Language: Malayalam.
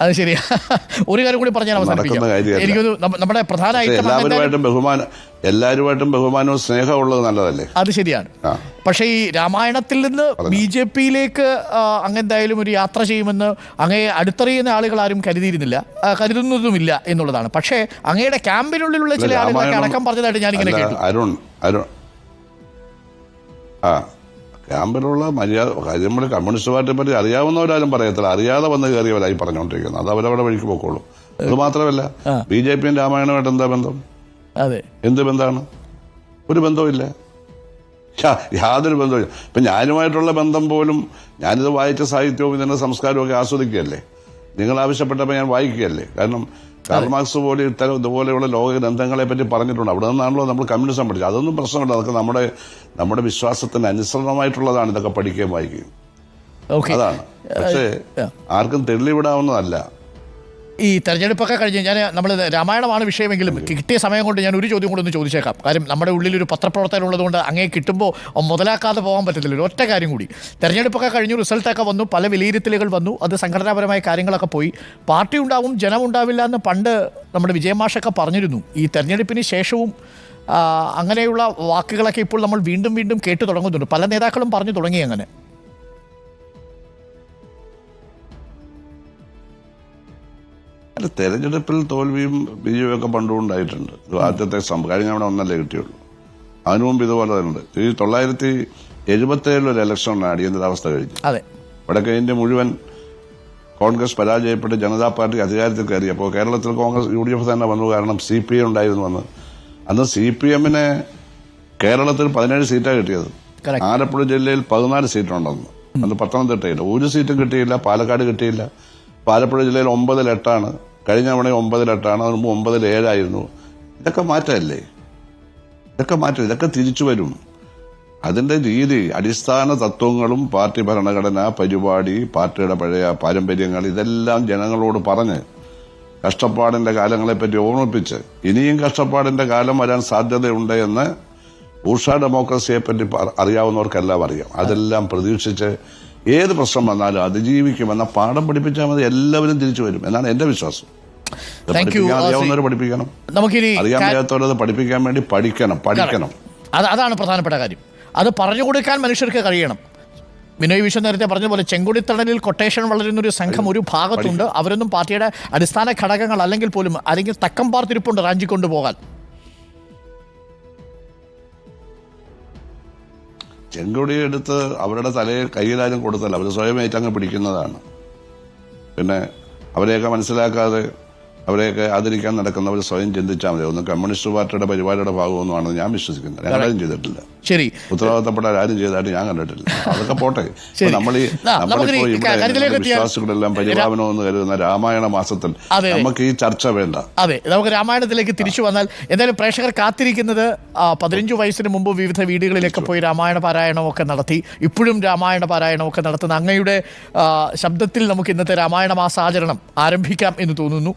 അത് ശരിയാ. ഒരു കാര്യം കൂടി പറഞ്ഞാൽ അവസാനിപ്പിക്കാം. എനിക്കൊരു നമ്മുടെ പ്രധാന എല്ലാവരുമായിട്ടും ബഹുമാനവും സ്നേഹമുള്ളത് നല്ലതല്ലേ? അത് ശരിയാണ്. പക്ഷേ ഈ രാമായണത്തിൽ നിന്ന് BJP-യിലേക്ക് അങ്ങെന്തായാലും ഒരു യാത്ര ചെയ്യുമെന്ന് അങ്ങയെ അടുത്തറിയുന്ന ആളുകൾ ആരും കരുതുന്നതുമില്ല എന്നുള്ളതാണ്. പക്ഷേ അങ്ങയുടെ ക്യാമ്പിനുള്ളിലുള്ള ചില ആളുകളൊക്കെ അടക്കം പറഞ്ഞതായിട്ട് ഞാനിങ്ങനെ കേട്ടു. അരുൺ ക്യാമ്പിലുള്ള നമ്മൾ കമ്മ്യൂണിസ്റ്റ് പാർട്ടിയെ പറ്റി അറിയാവുന്നവരാരും പറയത്തില്ല, അറിയാതെ വന്ന് കയറിയവരായി പറഞ്ഞുകൊണ്ടിരിക്കുന്നത്. അത് അവരവിടെ വഴിക്ക് പോക്കോളൂ. അത് മാത്രമല്ല, BJP-യും രാമായണമായിട്ട് എന്താ ബന്ധം? എന്ത് ബന്ധമാണ്? ഒരു ബന്ധവുമില്ല, യാതൊരു ബന്ധവുമില്ല. ഇപ്പം ഞാനുമായിട്ടുള്ള ബന്ധം പോലും, ഞാനിത് വായിച്ച സാഹിത്യവും ഇതിൻ്റെ സംസ്കാരവും ഒക്കെ ആസ്വദിക്കുകയല്ലേ. നിങ്ങൾ ആവശ്യപ്പെട്ടപ്പോൾ ഞാൻ വായിക്കുകയല്ലേ. കാരണം കാർൽ മാർക്സ് പോലെ ഇതുപോലെയുള്ള ലോക ഗ്രന്ഥങ്ങളെ പറ്റി പറഞ്ഞിട്ടുണ്ട്. അവിടെ നിന്നാണല്ലോ നമ്മൾ കമ്മ്യൂണിസം പഠിച്ചത്. അതൊന്നും പ്രശ്നമില്ല. അതൊക്കെ നമ്മുടെ വിശ്വാസത്തിന് അനുസരണമായിട്ടുള്ളതാണ് ഇതൊക്കെ പഠിക്കുകയും വായിക്കുകയും. അതാണ്. പക്ഷേ ആർക്കും തെളിവിടാവുന്നതല്ല. ഈ തെരഞ്ഞെടുപ്പൊക്കെ കഴിഞ്ഞ് നമ്മൾ രാമായണമാണ് വിഷയമെങ്കിലും കിട്ടിയ സമയം കൊണ്ട് ഞാൻ ഒരു ചോദ്യം കൂടെ ഒന്ന് ചോദിച്ചേക്കാം. കാര്യം നമ്മുടെ ഉള്ളിലൊരു പത്രപ്രവർത്തനം ഉള്ളതുകൊണ്ട് അങ്ങേ കിട്ടുമ്പോൾ മുതലാക്കാതെ പോകാൻ പറ്റത്തില്ല. ഒരു ഒറ്റ കാര്യം കൂടി, തെരഞ്ഞെടുപ്പൊക്കെ കഴിഞ്ഞു, റിസൾട്ടൊക്കെ വന്നു, പല വിലയിരുത്തലുകൾ വന്നു, അത് സംഘടനാപരമായ കാര്യങ്ങളൊക്കെ പോയി. പാർട്ടി ഉണ്ടാവും, ജനമുണ്ടാവില്ല എന്ന് പണ്ട് നമ്മുടെ വിജയമാഷൊക്കെ പറഞ്ഞിരുന്നു. ഈ തെരഞ്ഞെടുപ്പിന് ശേഷവും അങ്ങനെയുള്ള വാക്കുകളൊക്കെ ഇപ്പോൾ നമ്മൾ വീണ്ടും വീണ്ടും കേട്ടു തുടങ്ങുന്നുണ്ട്. പല നേതാക്കളും പറഞ്ഞു തുടങ്ങി അങ്ങനെ. തെരഞ്ഞെടുപ്പിൽ തോൽവിയും വിജയവും ഒക്കെ പണ്ടും ഉണ്ടായിട്ടുണ്ട്. ആദ്യത്തെ കഴിഞ്ഞ തവണ ഒന്നല്ലേ കിട്ടിയുള്ളൂ. അതിനു മുമ്പ് ഇതുപോലെ തന്നെ 1977 ഒരു ഇലക്ഷനാണ് അടിയന്തരാവസ്ഥ കഴിഞ്ഞു. വടക്കേ ഇന്ത്യ മുഴുവൻ കോൺഗ്രസ് പരാജയപ്പെട്ട് ജനതാ പാർട്ടി അധികാരത്തിൽ കയറി. അപ്പോൾ കേരളത്തിൽ കോൺഗ്രസ് UDF തന്നെ വന്നു. കാരണം CPI ഉണ്ടായിരുന്നു വന്ന്. അന്ന് CPM-ന് കേരളത്തിൽ 17 സീറ്റാണ് കിട്ടിയത്. ആലപ്പുഴ ജില്ലയിൽ 14 സീറ്റുണ്ടെന്ന്. അന്ന് പത്തനംതിട്ടയിൽ ഒരു സീറ്റും കിട്ടിയില്ല. പാലക്കാട് കിട്ടിയില്ല. ആലപ്പുഴ ജില്ലയിൽ 9-8. കഴിഞ്ഞ തവണ 9-8. അതിന് മുമ്പ് 9-7 ഇതൊക്കെ മാറ്റമല്ലേ? ഇതൊക്കെ തിരിച്ചു വരും. അതിന്റെ രീതി, അടിസ്ഥാന തത്വങ്ങളും പാർട്ടി ഭരണഘടന, പരിപാടി, പാർട്ടിയുടെ പഴയ പാരമ്പര്യങ്ങൾ ഇതെല്ലാം ജനങ്ങളോട് പറഞ്ഞ് കഷ്ടപ്പാടിന്റെ കാലങ്ങളെപ്പറ്റി ഓർമ്മിപ്പിച്ച് ഇനിയും കഷ്ടപ്പാടിന്റെ കാലം വരാൻ സാധ്യതയുണ്ട് എന്ന് ബൂർഷ്വാ ഡെമോക്രസിയെ പറ്റി അറിയാവുന്നവർക്കെല്ലാം അറിയാം. അതെല്ലാം പ്രതീക്ഷിച്ച് ഏത് പ്രശ്നം വന്നാലും അതിജീവിക്കുമെന്ന പാഠം പഠിപ്പിച്ചാൽ മതി. എല്ലാവരും തിരിച്ചു വരും എന്നാണ് എന്റെ വിശ്വാസം. അറിയാവുന്നവർ പഠിപ്പിക്കണം, അറിയാൻ വയ്യാത്തവരത് പഠിപ്പിക്കാൻ വേണ്ടി പഠിക്കണം. അതാണ് പ്രധാനപ്പെട്ട കാര്യം. അത് പറഞ്ഞു കൊടുക്കാൻ മനുഷ്യർക്ക് കഴിയണം. വിനോയ് വിശ്വം നേരത്തെ പറഞ്ഞ പോലെ ചെങ്കൊടിത്തണലിൽ കൊട്ടേഷൻ വളരുന്നൊരു സംഘം ഒരു ഭാഗത്തുണ്ട്. അവരൊന്നും പാർട്ടിയുടെ അടിസ്ഥാന ഘടകങ്ങൾ അല്ലെങ്കിൽ പോലും അല്ലെങ്കിൽ തക്കം പാർത്തിരിപ്പുണ്ട് റാഞ്ചിക്കൊണ്ടുപോകാൻ. ചെങ്കൊടി എടുത്ത് അവരുടെ തലയിൽ കയ്യിലാരും കൊടുത്തല്ല, അവർ സ്വയം ഏറ്റങ്ങ് പിടിക്കുന്നതാണ്. പിന്നെ അവരെയൊക്കെ മനസ്സിലാക്കാതെ അവരെയൊക്കെ ആദരിക്കാൻ നടക്കുന്നവർ സ്വയം ചിന്തിച്ചാൽ മതി. ഒന്നും കമ്മ്യൂണിസ്റ്റ് പാർട്ടിയുടെ പരിപാടിയുടെ ഭാഗമൊന്നുമാണെന്ന് ഞാൻ വിശ്വസിക്കുന്നത്. ഞങ്ങളാരും ചെയ്തിട്ടില്ല. ശരി, ഉത്തരവാദിത്തപ്പെട്ട ആരും ചെയ്തായിട്ട് ഞാൻ കണ്ടിട്ടില്ല. അതൊക്കെ പോട്ടെ. നമ്മളിപ്പോ ഇവിടെ വിശ്വാസികളെല്ലാം പരിപാലനമെന്ന് കരുതുന്ന രാമായണ മാസത്തിൽ നമുക്ക് ഈ ചർച്ച വേണ്ട. അതെ, നമുക്ക് രാമായണത്തിലേക്ക് തിരിച്ചു വന്നാൽ എന്തായാലും പ്രേക്ഷകർ കാത്തിരിക്കുന്നത് 15 വയസ്സിന് മുമ്പ് വിവിധ വീടുകളിലൊക്കെ പോയി രാമായണ പാരായണമൊക്കെ നടത്തി, ഇപ്പോഴും രാമായണ പാരായണമൊക്കെ നടത്തുന്ന അങ്ങയുടെ ശബ്ദത്തിൽ നമുക്ക് ഇന്നത്തെ രാമായണ മാസാചരണം ആരംഭിക്കാം എന്ന് തോന്നുന്നു.